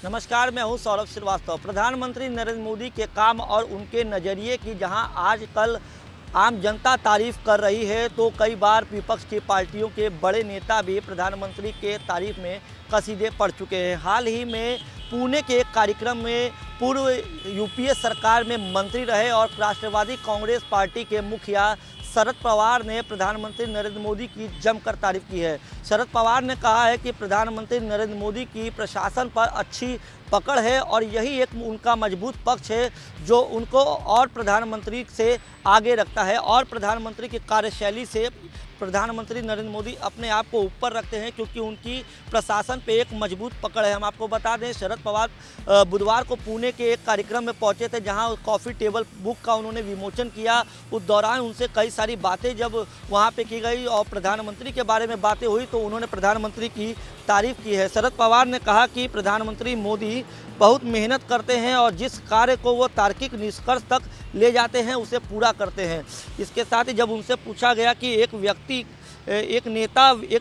नमस्कार, मैं हूं सौरभ श्रीवास्तव। प्रधानमंत्री नरेंद्र मोदी के काम और उनके नज़रिए की जहां आजकल आम जनता तारीफ कर रही है, तो कई बार विपक्ष की पार्टियों के बड़े नेता भी प्रधानमंत्री के तारीफ में कसीदे पड़ चुके हैं। हाल ही में पुणे के एक कार्यक्रम में पूर्व यूपीए सरकार में मंत्री रहे और राष्ट्रवादी कांग्रेस पार्टी के मुखिया शरद पवार ने प्रधानमंत्री नरेंद्र मोदी की जमकर तारीफ की है। शरद पवार ने कहा है कि प्रधानमंत्री नरेंद्र मोदी की प्रशासन पर अच्छी पकड़ है और यही एक उनका मजबूत पक्ष है जो उनको और प्रधानमंत्री से आगे रखता है और प्रधानमंत्री की कार्यशैली से प्रधानमंत्री नरेंद्र मोदी अपने आप को ऊपर रखते हैं, क्योंकि उनकी प्रशासन पे एक मजबूत पकड़ है। हम आपको बता दें, शरद पवार बुधवार को पुणे के एक कार्यक्रम में पहुंचे थे, जहां कॉफ़ी टेबल बुक का उन्होंने विमोचन किया। उस दौरान उनसे कई सारी बातें जब वहां पे की गई और प्रधानमंत्री के बारे में बातें हुई तो उन्होंने प्रधानमंत्री की तारीफ़ की है। शरद पवार ने कहा कि प्रधानमंत्री मोदी बहुत मेहनत करते हैं और जिस कार्य को वो तार्किक निष्कर्ष तक ले जाते हैं उसे पूरा करते हैं। इसके साथ ही जब उनसे पूछा गया कि एक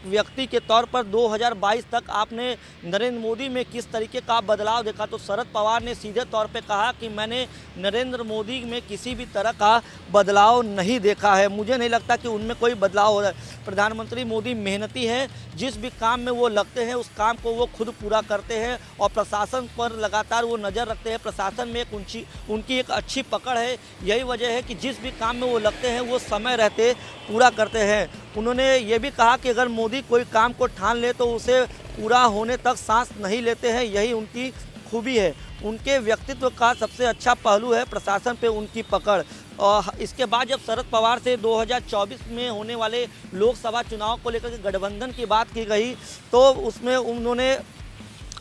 व्यक्ति के तौर पर 2022 तक आपने नरेंद्र मोदी में किस तरीके का बदलाव देखा, तो शरद पवार ने सीधे तौर पे कहा कि मैंने नरेंद्र मोदी में किसी भी तरह का बदलाव नहीं देखा है। मुझे नहीं लगता कि उनमें कोई बदलाव हो रहा है। प्रधानमंत्री मोदी मेहनती हैं, जिस भी काम में वो लगते हैं उस काम को वो खुद पूरा करते हैं और प्रशासन पर लगातार वो नज़र रखते हैं। प्रशासन में उनकी एक अच्छी पकड़ है। यही वजह है कि जिस भी काम में वो लगते हैं वो समय रहते पूरा करते हैं। उन्होंने ये भी कहा कि अगर मोदी कोई काम को ठान ले तो उसे पूरा होने तक सांस नहीं लेते हैं, यही उनकी खूबी है। उनके व्यक्तित्व का सबसे अच्छा पहलू है प्रशासन पे उनकी पकड़। और इसके बाद जब शरद पवार से 2024 में होने वाले लोकसभा चुनाव को लेकर के गठबंधन की बात की गई, तो उसमें उन्होंने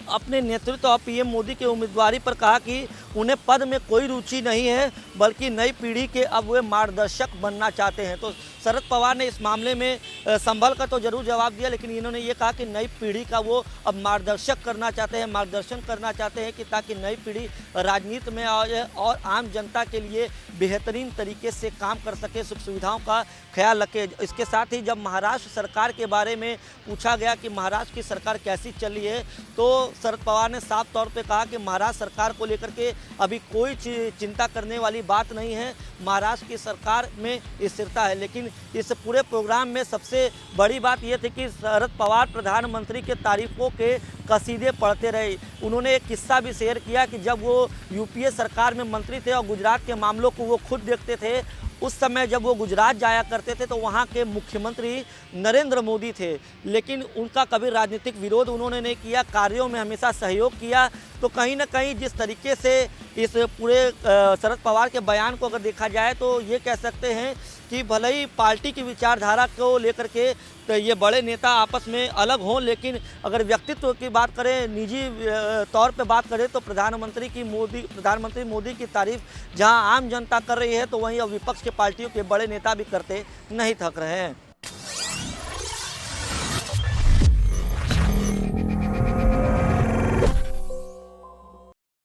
अपने नेतृत्व और पीएम मोदी के उम्मीदवारी पर कहा कि उन्हें पद में कोई रुचि नहीं है, बल्कि नई पीढ़ी के अब वे मार्गदर्शक बनना चाहते हैं। तो शरद पवार ने इस मामले में संभल का तो जरूर जवाब दिया, लेकिन इन्होंने ये कहा कि नई पीढ़ी का वो अब मार्गदर्शन करना चाहते हैं कि ताकि नई पीढ़ी राजनीति में और आम जनता के लिए बेहतरीन तरीके से काम कर सके, सुख सुविधाओं का ख्याल रखे। इसके साथ ही जब महाराष्ट्र सरकार के बारे में पूछा गया कि महाराष्ट्र की सरकार कैसी चली है, तो शरद पवार ने साफ तौर पे कहा कि महाराष्ट्र सरकार को लेकर के अभी कोई चिंता करने वाली बात नहीं है। महाराष्ट्र की सरकार में स्थिरता है। लेकिन इस पूरे प्रोग्राम में सबसे बड़ी बात यह थी कि शरद पवार प्रधानमंत्री के तारीफों के कसीदे पढ़ते रहे। उन्होंने एक किस्सा भी शेयर किया कि जब वो यूपीए सरकार में मंत्री थे और गुजरात के मामलों को वो खुद देखते थे, उस समय जब वो गुजरात जाया करते थे तो वहाँ के मुख्यमंत्री नरेंद्र मोदी थे, लेकिन उनका कभी राजनीतिक विरोध उन्होंने नहीं किया, कार्यों में हमेशा सहयोग किया। तो कहीं ना कहीं जिस तरीके से इस पूरे शरद पवार के बयान को अगर देखा जाए तो ये कह सकते हैं कि भले ही पार्टी की विचारधारा को लेकर के तो ये बड़े नेता आपस में अलग हों, लेकिन अगर व्यक्तित्व की बात करें, निजी तौर पे बात करें, तो प्रधानमंत्री मोदी की तारीफ जहां आम जनता कर रही है, तो वहीं अब विपक्ष के पार्टियों के बड़े नेता भी करते नहीं थक रहे हैं।